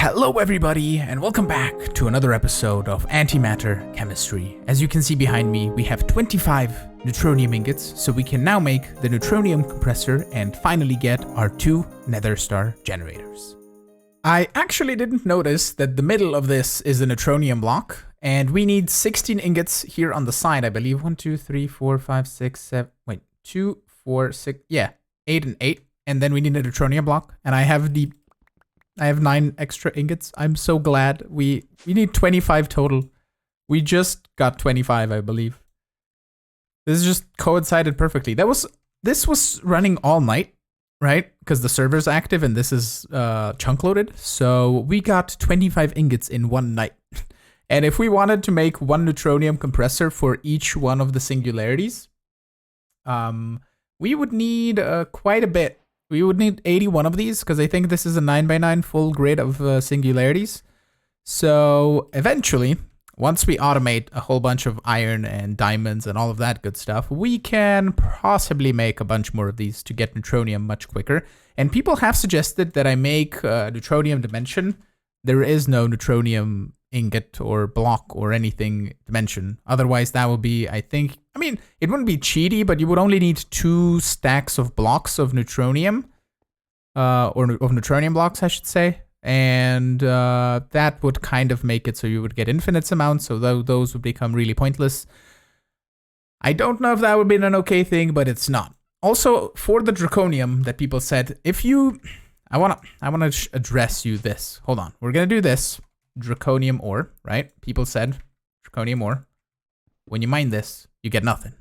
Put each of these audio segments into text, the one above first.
Hello everybody, and welcome back to another episode of Antimatter Chemistry. As you can see behind me, we have 25 Neutronium ingots, so we can now make the Neutronium compressor and finally get our 2 nether star generators. I actually didn't notice that the middle of this is a Neutronium block, and we need 16 ingots here on the side, I believe. 1, 2, 3, 4, 5, 6, 7, wait, 2, 4, 6, yeah, 8 and 8. And then we need a Neutronium block, and I have 9 extra ingots. I'm so glad. We need 25 total. We just got 25, I believe. This just coincided perfectly. This was running all night, right? Because the server's active and this is chunk loaded. So we got 25 ingots in one night. And if we wanted to make one Neutronium compressor for each one of the singularities, we would need quite a bit. We would need 81 of these because I think this is a 9x9 full grid of singularities. So eventually, once we automate a whole bunch of iron and diamonds and all of that good stuff, we can possibly make a bunch more of these to get Neutronium much quicker. And people have suggested that I make Neutronium dimension. There is no Neutronium ingot or block or anything dimension. Otherwise, that would be, I mean, it wouldn't be cheaty, but you would only need 2 stacks of blocks of Neutronium, or of Neutronium blocks, I should say. And that would kind of make it so you would get infinite amounts, so those would become really pointless. I don't know if that would be an okay thing, but it's not. Also, for the Draconium that people said, I wanna address you this. Hold on, we're gonna do this. Draconium ore, right? People said Draconium ore. When you mine this, you get nothing.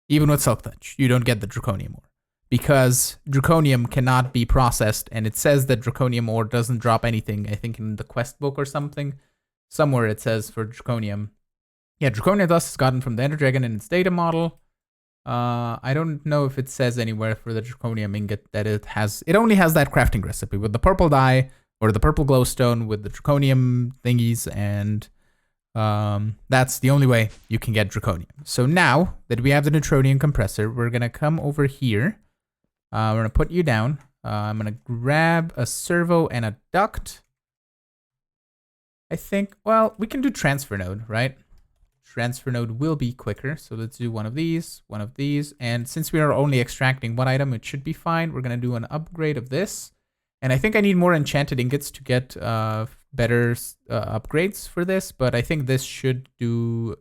Even with Silk Touch, you don't get the Draconium ore. Because Draconium cannot be processed, and it says that Draconium ore doesn't drop anything. I think in the quest book or something. Somewhere it says for Draconium. Yeah, Draconium dust is gotten from the Ender Dragon in its data model. I don't know if it says anywhere for the Draconium ingot that it only has that crafting recipe with the purple dye, or the purple glowstone with the Draconium thingies, and that's the only way you can get Draconium. So now that we have the Neutronium compressor, we're going to come over here. We're going to put you down. I'm going to grab a servo and a duct. I think, well, we can do transfer node, right? Transfer node will be quicker. So let's do one of these. And since we are only extracting one item, it should be fine. We're going to do an upgrade of this. And I think I need more enchanted ingots to get better upgrades for this, but I think this should do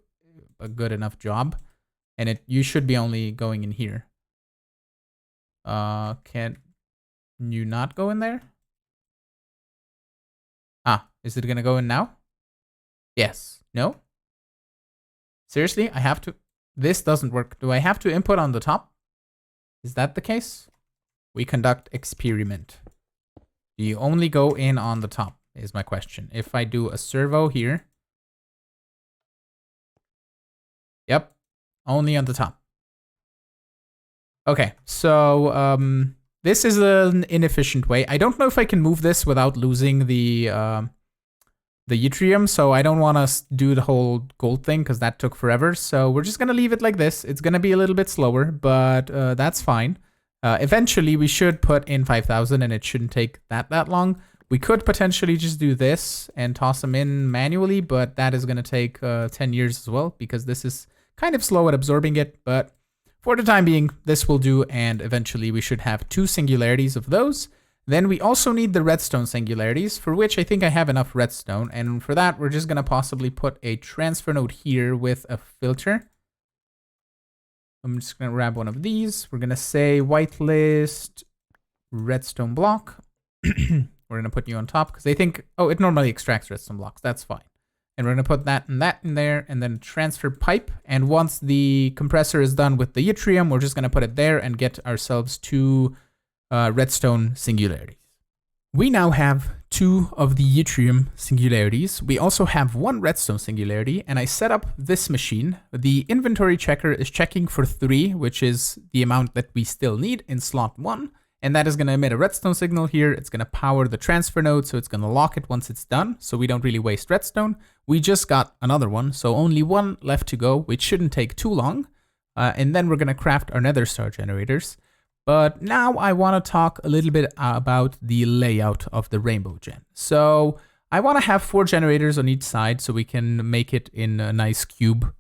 a good enough job. And you should be only going in here. Can you not go in there? Ah, is it gonna go in now? Yes. No? Seriously? I have to... This doesn't work. Do I have to input on the top? Is that the case? We conduct experiment. Do you only go in on the top, is my question. If I do a servo here. Yep, only on the top. Okay, so this is an inefficient way. I don't know if I can move this without losing the yttrium, so I don't want to do the whole gold thing because that took forever. So we're just going to leave it like this. It's going to be a little bit slower, but that's fine. Eventually, we should put in 5,000 and it shouldn't take that long. We could potentially just do this and toss them in manually, but that is going to take 10 years as well because this is kind of slow at absorbing it. But for the time being, this will do, and eventually we should have 2 singularities of those. Then we also need the redstone singularities, for which I think I have enough redstone. And for that, we're just going to possibly put a transfer node here with a filter. I'm just going to grab one of these. We're going to say whitelist redstone block. We're going to put you on top because they think, oh, it normally extracts redstone blocks. That's fine. And we're going to put that in there and then transfer pipe. And once the compressor is done with the yttrium, we're just going to put it there and get ourselves 2 redstone singularities. We now have 2 of the yttrium singularities. We also have 1 redstone singularity, and I set up this machine. The inventory checker is checking for 3, which is the amount that we still need in slot 1. And that is going to emit a redstone signal here. It's going to power the transfer node, so it's going to lock it once it's done, so we don't really waste redstone. We just got another one, so only 1 left to go, which shouldn't take too long. And then we're going to craft our nether star generators. But now I want to talk a little bit about the layout of the rainbow gen. So I want to have 4 generators on each side so we can make it in a nice cube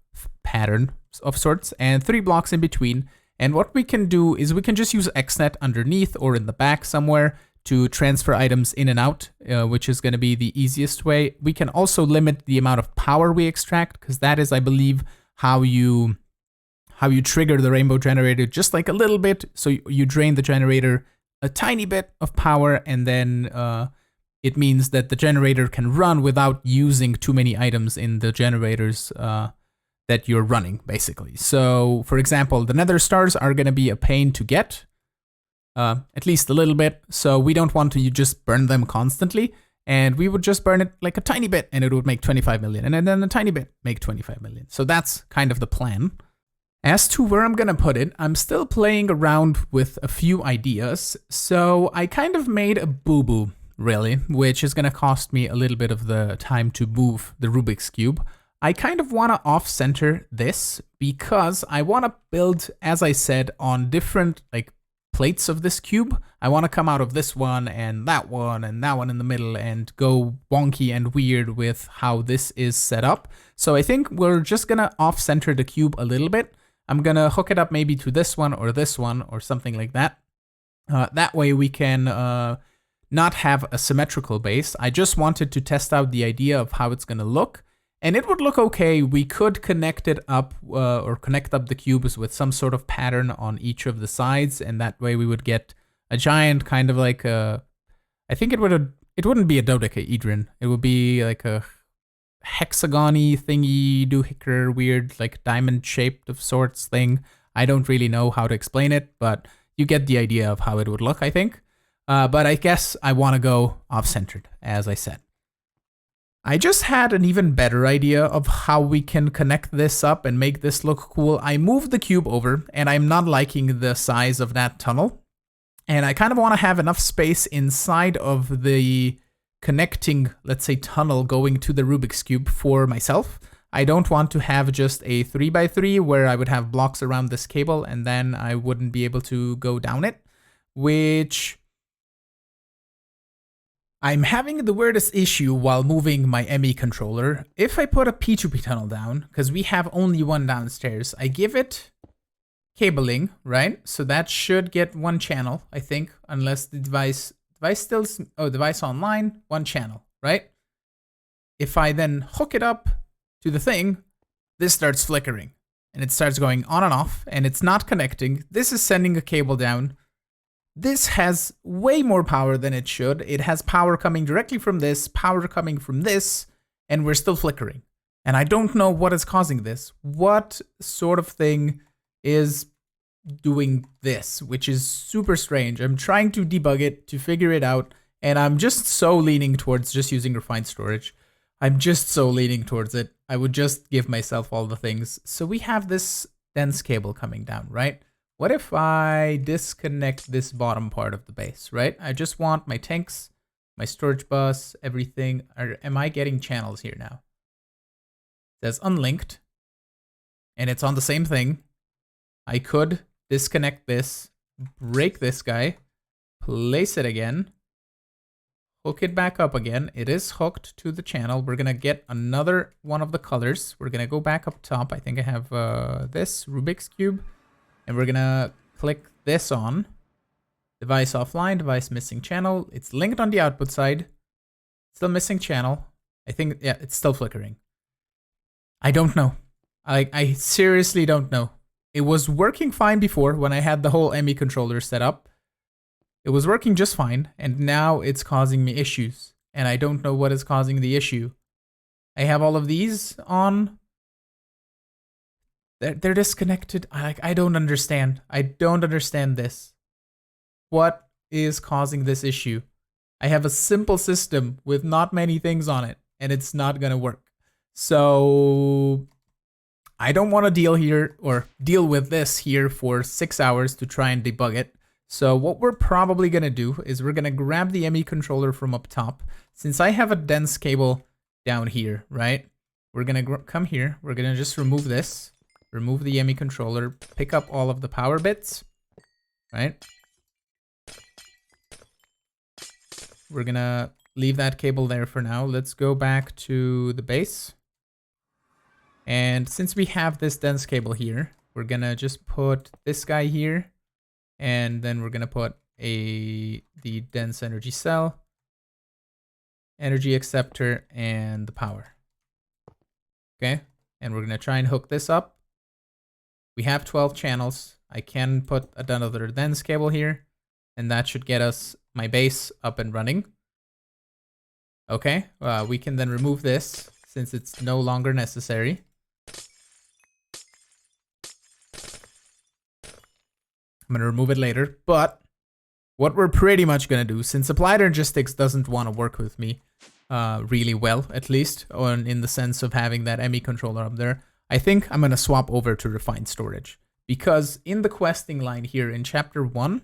pattern of sorts, and 3 blocks in between. And what we can do is we can just use XNet underneath or in the back somewhere to transfer items in and out, which is going to be the easiest way. We can also limit the amount of power we extract, because that is, I believe, how you trigger the rainbow generator, just like a little bit. So you drain the generator a tiny bit of power, and then it means that the generator can run without using too many items in the generators that you're running, basically. So, for example, the nether stars are going to be a pain to get, at least a little bit. So we don't want to just burn them constantly. And we would just burn it like a tiny bit, and it would make 25 million. And then a tiny bit, make 25 million. So that's kind of the plan. As to where I'm going to put it, I'm still playing around with a few ideas. So I kind of made a boo-boo, really, which is going to cost me a little bit of the time to move the Rubik's Cube. I kind of want to off-center this because I want to build, as I said, on different like plates of this cube. I want to come out of this one and that one in the middle and go wonky and weird with how this is set up. So I think we're just going to off-center the cube a little bit. I'm going to hook it up maybe to this one or something like that. That way we can not have a symmetrical base. I just wanted to test out the idea of how it's going to look. And it would look okay. We could connect it up or connect up the cubes with some sort of pattern on each of the sides. And that way we would get a giant kind of like I think it wouldn't be a dodecahedron. It would be like a hexagon-y thingy doohickey weird like diamond shaped of sorts thing. I don't really know how to explain it, but you get the idea of how it would look, I think. But I guess I want to go off-centered, as I said. I just had an even better idea of how we can connect this up and make this look cool. I moved the cube over, and I'm not liking the size of that tunnel. And I kind of want to have enough space inside of the connecting, let's say, tunnel going to the Rubik's Cube for myself. I don't want to have just a 3x3 where I would have blocks around this cable and then I wouldn't be able to go down it, which I'm having the weirdest issue while moving my ME controller. If I put a P2P tunnel down, because we have only one downstairs, I give it cabling, right? So that should get one channel, I think, unless the device online, one channel, right? If I then hook it up to the thing, this starts flickering and it starts going on and off and it's not connecting. This is sending a cable down. This has way more power than it should. It has power coming directly from this, power coming from this, and we're still flickering. And I don't know what is causing this. What sort of thing is doing this, which is super strange. I'm trying to debug it, to figure it out, and I'm just so leaning towards just using refined storage. I'm just so leaning towards it. I would just give myself all the things. So we have this dense cable coming down, right? What if I disconnect this bottom part of the base, right? I just want my tanks, my storage bus, everything. Am I getting channels here now? It says unlinked, and it's on the same thing. I could disconnect this, break this guy, place it again, hook it back up again. It is hooked to the channel. We're going to get another one of the colors. We're going to go back up top. I think I have this Rubik's Cube. And we're going to click this on. Device offline, device missing channel. It's linked on the output side. Still missing channel. I think, yeah, it's still flickering. I don't know. I seriously don't know. It was working fine before when I had the whole ME controller set up. It was working just fine, and now it's causing me issues. And I don't know what is causing the issue. I have all of these on. They're disconnected. I don't understand. I don't understand this. What is causing this issue? I have a simple system with not many things on it, and it's not going to work. So I don't want to deal with this here for 6 hours to try and debug it. So what we're probably going to do is we're going to grab the ME controller from up top. Since I have a dense cable down here, right? We're going to come here. We're going to just remove this. Remove the ME controller, pick up all of the power bits, right? We're gonna leave that cable there for now. Let's go back to the base. And since we have this dense cable here, we're gonna just put this guy here, and then we're gonna put the dense energy cell, energy acceptor, and the power. Okay, and we're gonna try and hook this up. We have 12 channels. I can put another dense cable here, and that should get us my base up and running. Okay, we can then remove this since it's no longer necessary. I'm gonna remove it later, but what we're pretty much gonna do, since Applied Logistics doesn't want to work with me really well, at least, in the sense of having that ME controller up there, I think I'm gonna swap over to Refined Storage. Because in the questing line here in Chapter 1,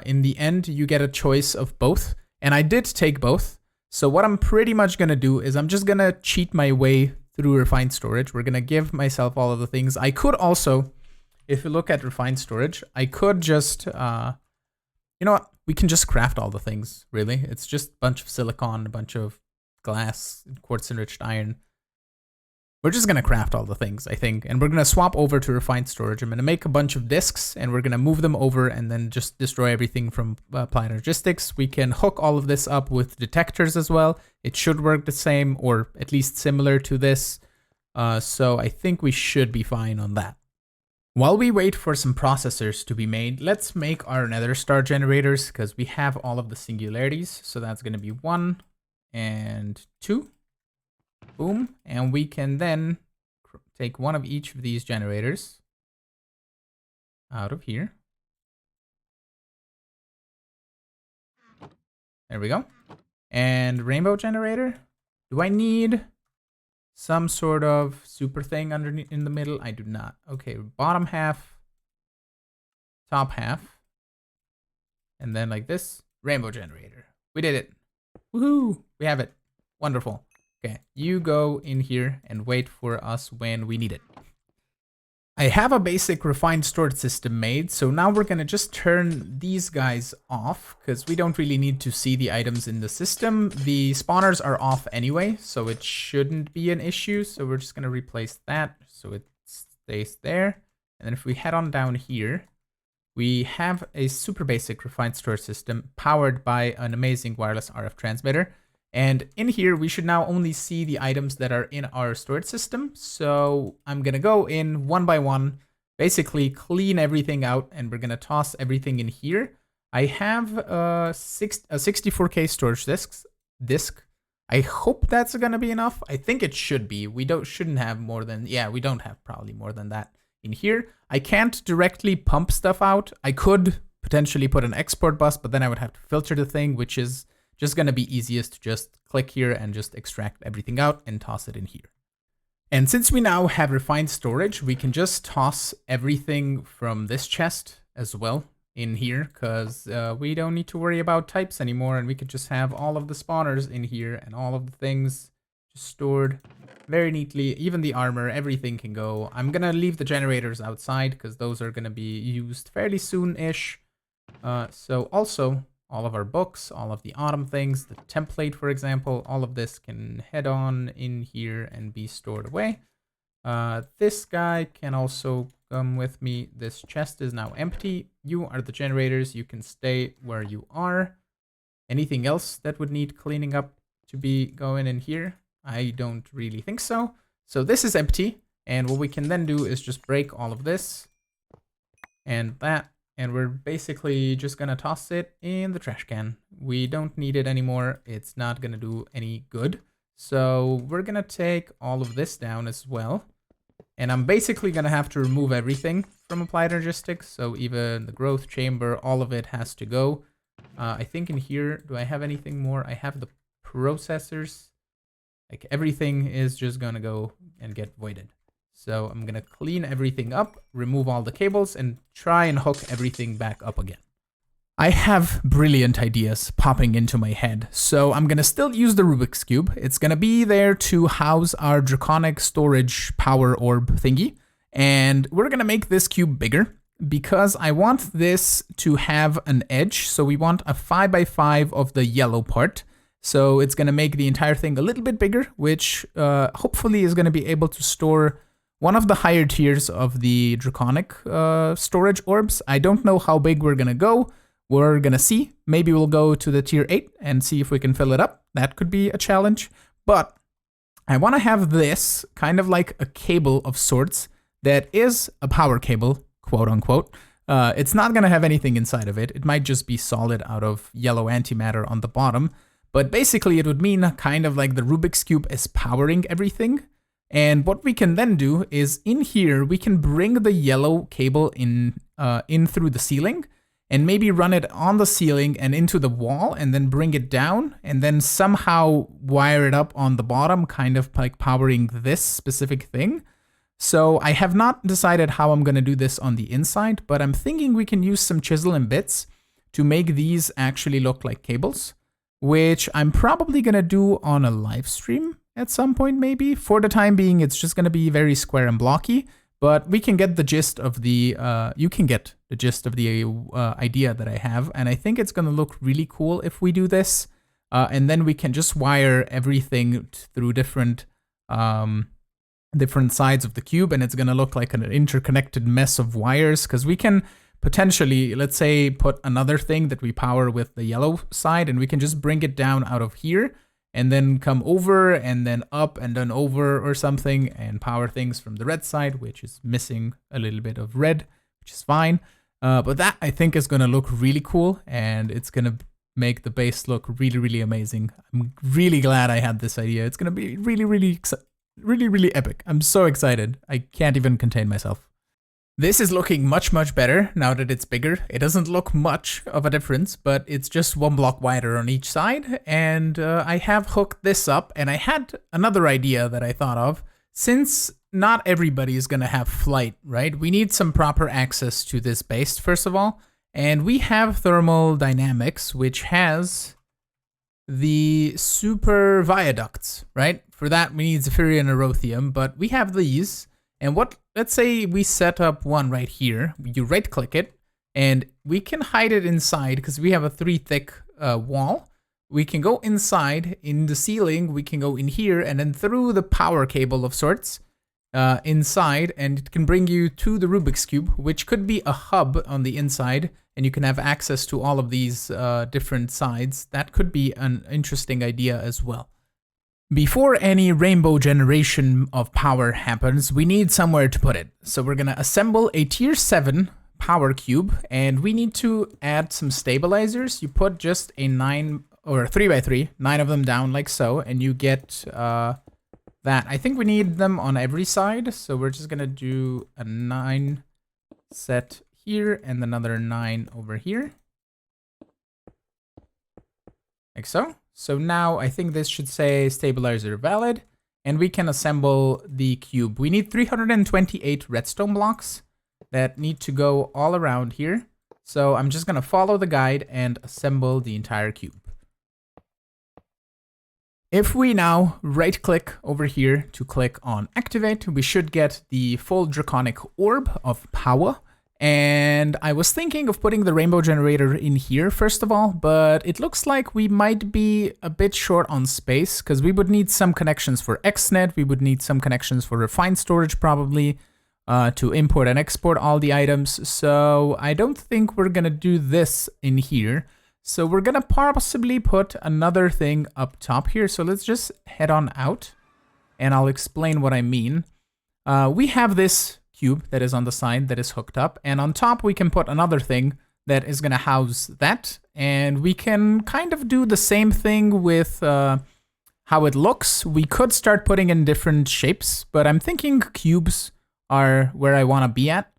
in the end, you get a choice of both, and I did take both. So what I'm pretty much gonna do is I'm just gonna cheat my way through Refined Storage. We're gonna give myself all of the things. I could also, if you look at Refined Storage, I could just, you know what? We can just craft all the things, really. It's just a bunch of silicon, a bunch of glass, quartz-enriched iron. We're just gonna craft all the things, I think, and we're gonna swap over to Refined Storage. I'm gonna make a bunch of disks, and we're gonna move them over and then just destroy everything from Applied Logistics. We can hook all of this up with detectors as well. It should work the same, or at least similar to this. So I think we should be fine on that. While we wait for some processors to be made, let's make our nether star generators, because we have all of the singularities. So that's gonna be 1 and 2. Boom, and we can then take one of each of these generators out of here. There we go. And rainbow generator. Do I need some sort of super thing underneath in the middle? I do not. Okay, bottom half, top half, and then like this, rainbow generator. We did it. Woohoo! We have it. Wonderful. Okay, you go in here and wait for us when we need it. I have a basic refined storage system made, so now we're gonna just turn these guys off because we don't really need to see the items in the system. The spawners are off anyway, so it shouldn't be an issue. So we're just gonna replace that so it stays there. And then if we head on down here, we have a super basic refined storage system powered by an amazing wireless RF transmitter. And in here, we should now only see the items that are in our storage system. So I'm gonna go in one by one, basically clean everything out, and we're gonna toss everything in here. I have a 64K storage disk. I hope that's gonna be enough. I think it should be. We shouldn't have more than, yeah, we don't have probably more than that in here. I can't directly pump stuff out. I could potentially put an export bus, but then I would have to filter the thing, which is just gonna be easiest to just click here and just extract everything out and toss it in here. And since we now have refined storage, we can just toss everything from this chest as well in here, because we don't need to worry about types anymore, and we could just have all of the spawners in here and all of the things just stored very neatly. Even the armor, everything can go. I'm gonna leave the generators outside because those are gonna be used fairly soon-ish. So also, all of our books, all of the autumn things, the template, for example, all of this can head on in here and be stored away. This guy can also come with me. This chest is now empty. You are the generators. You can stay where you are. Anything else that would need cleaning up to be going in here? I don't really think so. So this is empty. And what we can then do is just break all of this and that. And we're basically just gonna toss it in the trash can. We don't need it anymore. It's not gonna do any good. So we're gonna take all of this down as well. And I'm basically gonna have to remove everything from Applied Logistics. So even the growth chamber, all of it has to go. I think in here, do I have anything more? I have the processors. Like everything is just gonna go and get voided. So I'm gonna clean everything up, remove all the cables, and try and hook everything back up again. I have brilliant ideas popping into my head, so I'm gonna still use the Rubik's Cube. It's gonna be there to house our draconic storage power orb thingy, and we're gonna make this cube bigger because I want this to have an edge. So we want a 5x5 of the yellow part. So it's going to make the entire thing a little bit bigger, which hopefully is going to be able to store one of the higher tiers of the draconic storage orbs. I don't know how big we're going to go. We're going to see. Maybe we'll go to the tier 8 and see if we can fill it up. That could be a challenge. But I want to have this kind of like a cable of sorts that is a power cable, quote unquote. It's not going to have anything inside of it. It might just be solid out of yellow antimatter on the bottom. But basically it would mean kind of like the Rubik's Cube is powering everything. And what we can then do is in here, we can bring the yellow cable in through the ceiling and maybe run it on the ceiling and into the wall and then bring it down and then somehow wire it up on the bottom, kind of like powering this specific thing. So I have not decided how I'm going to do this on the inside, but I'm thinking we can use some chisel and bits to make these actually look like cables, which I'm probably going to do on a live stream at some point maybe. For the time being, it's just going to be very square and blocky, but we can get the gist of the, you can get the gist of the idea that I have, and I think it's going to look really cool if we do this, and then we can just wire everything through different sides of the cube, and it's going to look like an interconnected mess of wires, because we can potentially, let's say, put another thing that we power with the yellow side, and we can just bring it down out of here and then come over and then up and then over or something and power things from the red side, which is missing a little bit of red, which is fine. But that I think is going to look really cool, and it's going to make the base look really, really amazing. I'm really glad I had this idea. It's going to be really, really, really epic. I'm so excited. I can't even contain myself. This is looking much, much better now that it's bigger. It doesn't look much of a difference, but it's just one block wider on each side. And I have hooked this up, and I had another idea that I thought of. Since not everybody is going to have flight, right? We need some proper access to this base, first of all. And we have thermal dynamics, which has the super viaducts, right? For that, we need Zephyrium and Erothium, but we have these. And let's say we set up one right here. You right click it and we can hide it inside because we have a 3 thick wall. We can go inside in the ceiling. We can go in here and then through the power cable of sorts inside, and it can bring you to the Rubik's Cube, which could be a hub on the inside. And you can have access to all of these different sides. That could be an interesting idea as well. Before any rainbow generation of power happens, we need somewhere to put it. So we're going to assemble a tier 7 power cube, and we need to add some stabilizers. You put just a 9 or 3x3, 9 of them down like so, and you get that. I think we need them on every side. So we're just going to do a 9 set here and another 9 over here. Like so. So now I think this should say stabilizer valid, and we can assemble the cube. We need 328 redstone blocks that need to go all around here. So I'm just going to follow the guide and assemble the entire cube. If we now right click over here to click on activate, we should get the full draconic orb of power. And I was thinking of putting the rainbow generator in here first of all, but it looks like we might be a bit short on space because we would need some connections for XNet. We would need some connections for refined storage probably to import and export all the items. So I don't think we're going to do this in here. So we're going to possibly put another thing up top here. So let's just head on out and I'll explain what I mean. We have this cube that is on the side that is hooked up, and on top we can put another thing that is going to house that, and we can kind of do the same thing with how it looks. We could start putting in different shapes, but I'm thinking cubes are where I want to be at.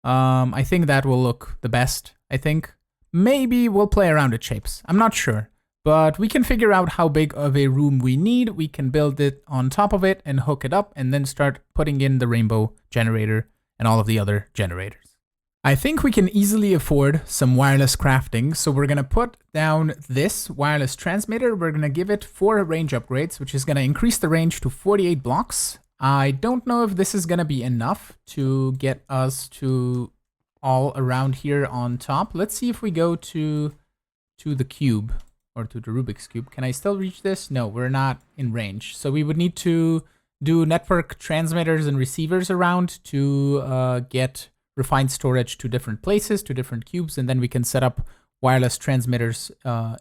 I think that will look the best. I think maybe we'll play around with shapes. I'm not sure. But we can figure out how big of a room we need. We can build it on top of it and hook it up and then start putting in the rainbow generator and all of the other generators. I think we can easily afford some wireless crafting. So we're going to put down this wireless transmitter. We're going to give it 4 range upgrades, which is going to increase the range to 48 blocks. I don't know if this is going to be enough to get us to all around here on top. Let's see if we go to the cube. or to the Rubik's Cube. Can I still reach this? No, we're not in range. So we would need to do network transmitters and receivers around to get refined storage to different places, to different cubes, and then we can set up wireless transmitters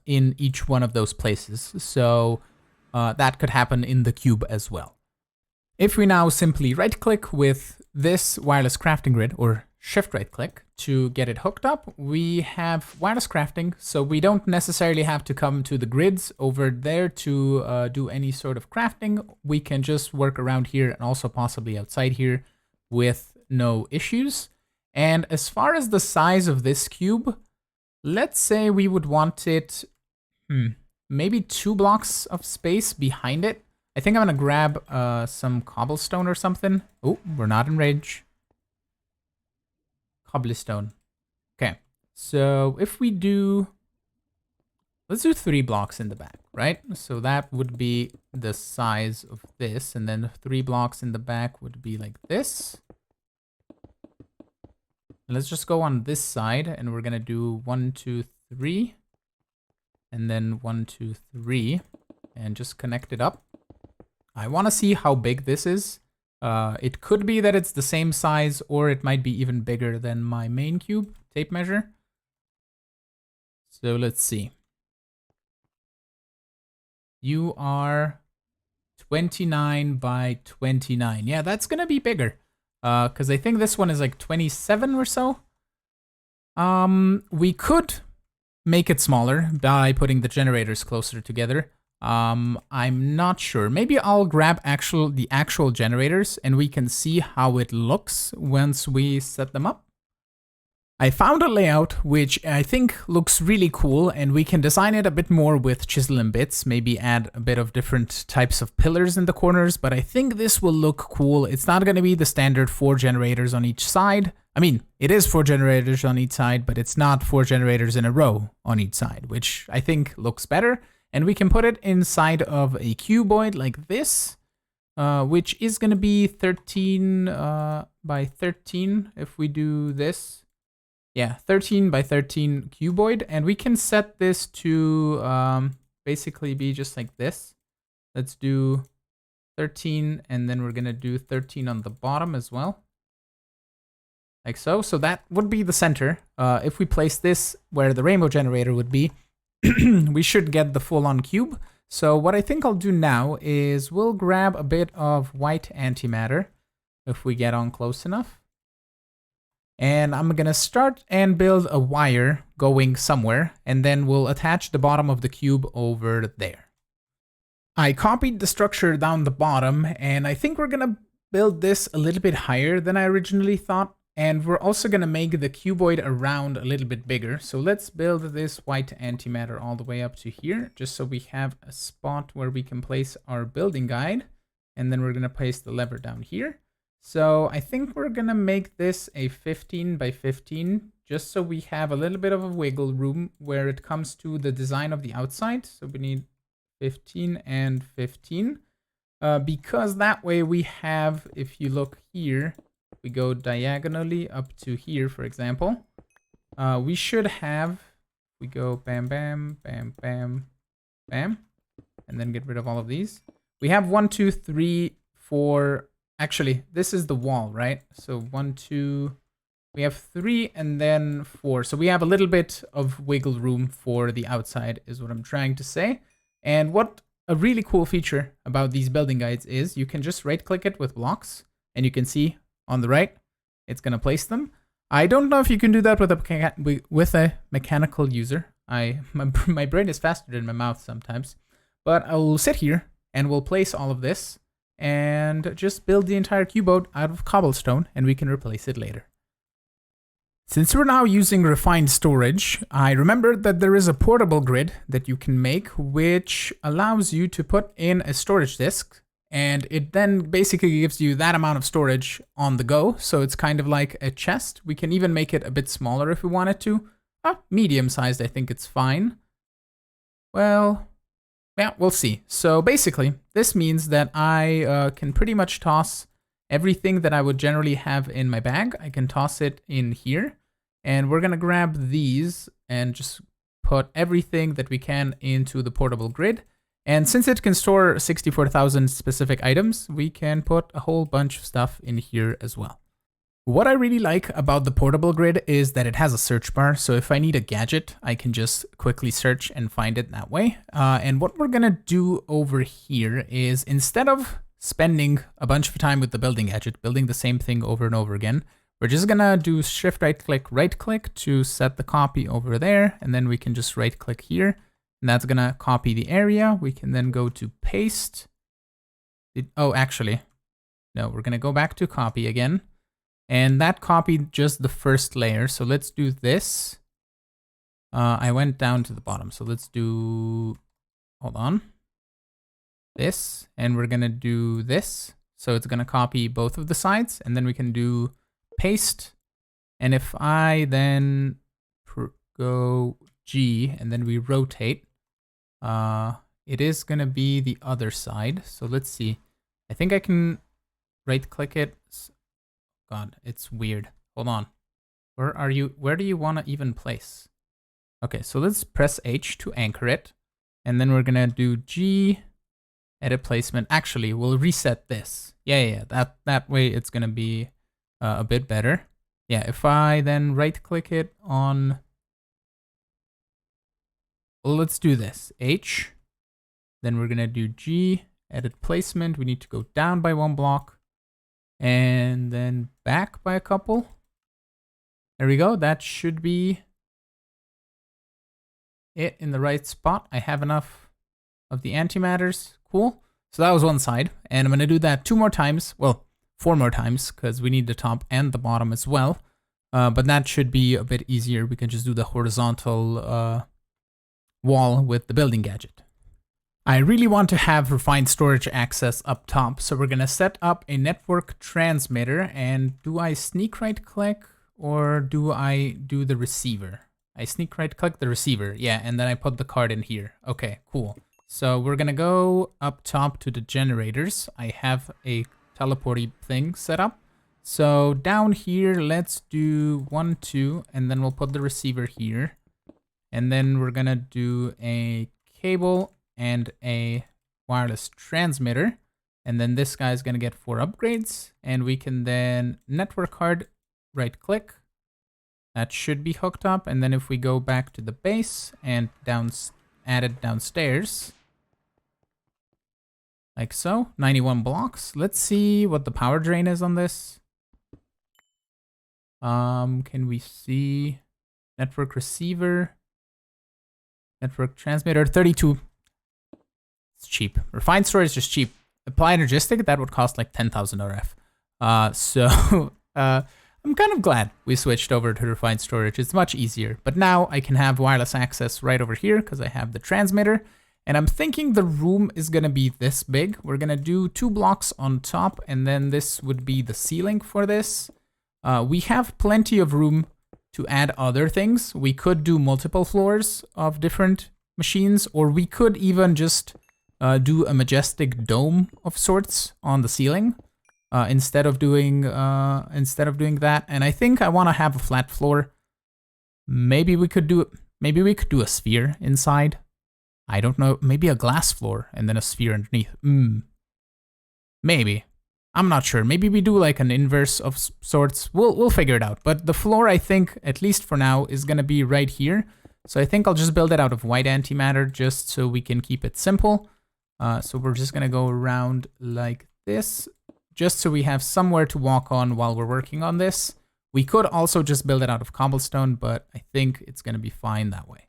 in each one of those places. So that could happen in the cube as well. If we now simply right-click with this wireless crafting grid, or shift right-click to get it hooked up, we have wireless crafting, so we don't necessarily have to come to the grids over there to do any sort of crafting. We can just work around here and also possibly outside here with no issues. And as far as the size of this cube, let's say we would want it, maybe 2 blocks of space behind it. I think I'm gonna grab some cobblestone or something. Oh, we're not in range. Cobblestone. Okay, so if we do, let's do 3 blocks in the back, right? So that would be the size of this, and then 3 blocks in the back would be like this. Let's just go on this side, and we're gonna do 1, 2, 3, and then 1, 2, 3, and just connect it up. I want to see how big this is. It could be that it's the same size, or it might be even bigger than my main cube tape measure. So let's see. You are 29 by 29. Yeah, that's gonna be bigger. Because I think this one is like 27 or so. We could make it smaller by putting the generators closer together. I'm not sure. Maybe I'll grab the actual generators and we can see how it looks once we set them up. I found a layout which I think looks really cool, and we can design it a bit more with chisel and bits, maybe add a bit of different types of pillars in the corners, but I think this will look cool. It's not going to be the standard 4 generators on each side. I mean, it is 4 generators on each side, but it's not 4 generators in a row on each side, which I think looks better. And we can put it inside of a cuboid like this, which is going to be 13 by 13 if we do this. Yeah, 13 by 13 cuboid, and we can set this to basically be just like this. Let's do 13, and then we're gonna do 13 on the bottom as well. Like so. So that would be the center. If we place this where the rainbow generator would be, we should get the full-on cube. So what I think I'll do now is we'll grab a bit of white antimatter if we get on close enough. And I'm gonna start and build a wire going somewhere, and then we'll attach the bottom of the cube over there. I copied the structure down the bottom, and I think we're gonna build this a little bit higher than I originally thought. And we're also gonna make the cuboid around a little bit bigger. So let's build this white antimatter all the way up to here, just so we have a spot where we can place our building guide. And then we're gonna place the lever down here. So I think we're gonna make this a 15 by 15, just so we have a little bit of a wiggle room where it comes to the design of the outside. So we need 15 and 15, because that way we have, if you look here, we go diagonally up to here, for example, we should have, we go bam, bam, bam, bam, bam, and then get rid of all of these. We have 1, 2, 3, 4, actually, this is the wall, right? So 1, 2, we have 3 and then 4. So we have a little bit of wiggle room for the outside is what I'm trying to say. And what a really cool feature about these building guides is you can just right click it with blocks, and you can see on the right, it's gonna place them. I don't know if you can do that with a mechanical user. My brain is faster than my mouth sometimes, but I'll sit here and we'll place all of this and just build the entire cuboid out of cobblestone, and we can replace it later. Since we're now using refined storage, I remembered that there is a portable grid that you can make, which allows you to put in a storage disk, and it then basically gives you that amount of storage on the go. So it's kind of like a chest. We can even make it a bit smaller if we wanted to. Medium sized, I think it's fine. Well, yeah, we'll see. So basically, this means that I can pretty much toss everything that I would generally have in my bag. I can toss it in here, and we're gonna grab these and just put everything that we can into the portable grid. And since it can store 64,000 specific items, we can put a whole bunch of stuff in here as well. What I really like about the portable grid is that it has a search bar. So if I need a gadget, I can just quickly search and find it that way. And what we're gonna do over here is, instead of spending a bunch of time with the building gadget, building the same thing over and over again, we're just gonna do shift right click to set the copy over there. And then we can just right click here. And that's gonna copy the area. We can then go to paste. Oh, actually, no, we're gonna go back to copy again. And that copied just the first layer. So let's do this. I went down to the bottom. So let's do, hold on, this. And we're gonna do this. So it's gonna copy both of the sides. And then we can do paste. And if I then go G and then we rotate, it is gonna be the other side. So let's see. I think I can right click it. God, it's weird. Hold on. Where are you? Where do you want to even place? Okay, so let's press H to anchor it. And then we're gonna do G, edit placement. Actually, we'll reset this. Yeah. That way it's gonna be a bit better. Yeah, if I then right click it on, well, let's do this. H, then we're gonna do G, edit placement. We need to go down by 1 block and then back by a couple. There we go. That should be it in the right spot. I have enough of the antimatters. Cool. So that was one side, and I'm gonna do that 2 more times. Well, 4 more times, because we need the top and the bottom as well. But that should be a bit easier. We can just do the horizontal wall with the building gadget. I really want to have refined storage access up top, so we're gonna set up a network transmitter. And do I sneak right click or do I do the receiver? I sneak right click the receiver, yeah, and then I put the card in here. Okay, cool. So we're gonna go up top to the generators. I have a teleporty thing set up. So down here, let's do 1, 2, and then we'll put the receiver here. And then we're gonna do a cable and a wireless transmitter. And then this guy's gonna get 4 upgrades. And we can then network card, right click. That should be hooked up. And then if we go back to the base and add it downstairs, like so, 91 blocks. Let's see what the power drain is on this. Can we see network receiver, network transmitter, 32. It's cheap. Refined storage is cheap. Applied logistic, that would cost like 10,000 RF. I'm kind of glad we switched over to refined storage. It's much easier. But now I can have wireless access right over here because I have the transmitter. And I'm thinking the room is going to be this big. We're going to do 2 blocks on top, and then this would be the ceiling for this. We have plenty of room to add other things. We could do multiple floors of different machines, or we could even just do a majestic dome of sorts on the ceiling instead of doing that. And I think I want to have a flat floor. Maybe we could do a sphere inside. I don't know, maybe a glass floor and then a sphere underneath. Maybe. I'm not sure. Maybe we do like an inverse of sorts. We'll figure it out. But the floor, I think, at least for now, is going to be right here. So I think I'll just build it out of white antimatter just so we can keep it simple. So we're just going to go around like this, just so we have somewhere to walk on while we're working on this. We could also just build it out of cobblestone, but I think it's going to be fine that way.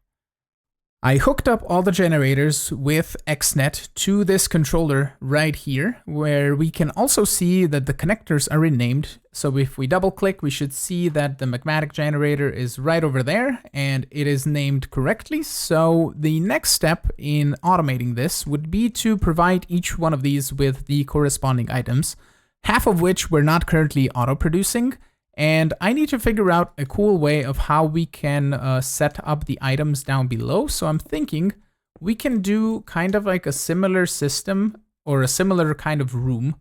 I hooked up all the generators with XNet to this controller right here, where we can also see that the connectors are renamed. So if we double click, we should see that the magmatic generator is right over there and it is named correctly. So the next step in automating this would be to provide each one of these with the corresponding items, half of which we're not currently auto-producing. And I need to figure out a cool way of how we can set up the items down below. So I'm thinking we can do kind of like a similar system or a similar kind of room.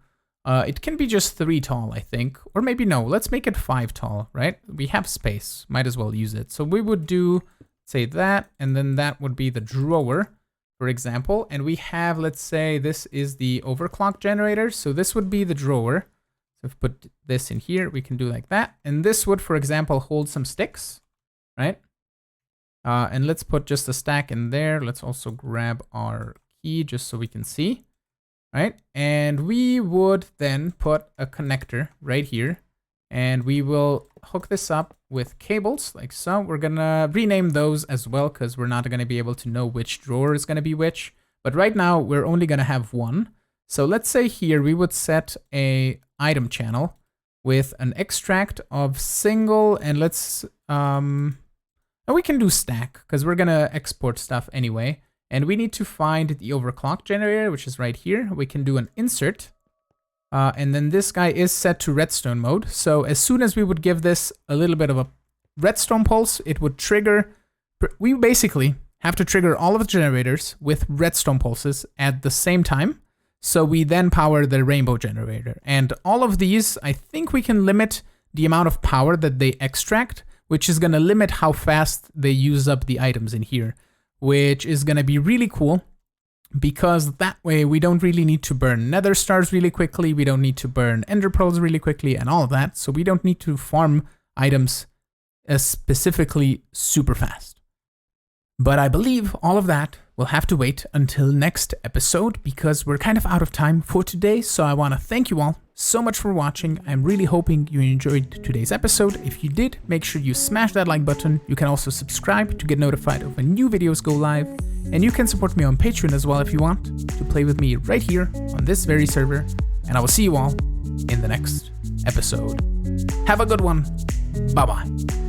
It can be just 3 tall, I think. Or maybe no, let's make it 5 tall, right? We have space, might as well use it. So we would do say that, and then that would be the drawer, for example. And we have, let's say this is the overclock generator. So this would be the drawer. So if we put this in here, we can do like that. And this would, for example, hold some sticks, right? And let's put just a stack in there. Let's also grab our key just so we can see, right? And we would then put a connector right here, and we will hook this up with cables like so. We're gonna rename those as well because we're not gonna be able to know which drawer is gonna be which. But right now we're only gonna have one. So let's say here we would set a item channel with an extract of single, and let's and we can do stack because we're gonna export stuff anyway. And we need to find the overclock generator, which is right here. We can do an insert. And then this guy is set to redstone mode. So as soon as we would give this a little bit of a redstone pulse, it would trigger. We basically have to trigger all of the generators with redstone pulses at the same time. So we then power the rainbow generator. And all of these, I think we can limit the amount of power that they extract, which is going to limit how fast they use up the items in here, which is going to be really cool. Because that way we don't really need to burn nether stars really quickly, we don't need to burn ender pearls really quickly and all of that, so we don't need to farm items specifically super fast. But I believe all of that will have to wait until next episode because we're kind of out of time for today, so I want to thank you all so much for watching. I'm really hoping you enjoyed today's episode. If you did, make sure you smash that like button. You can also subscribe to get notified of when new videos go live. And you can support me on Patreon as well if you want to play with me right here on this very server. And I will see you all in the next episode. Have a good one. Bye-bye.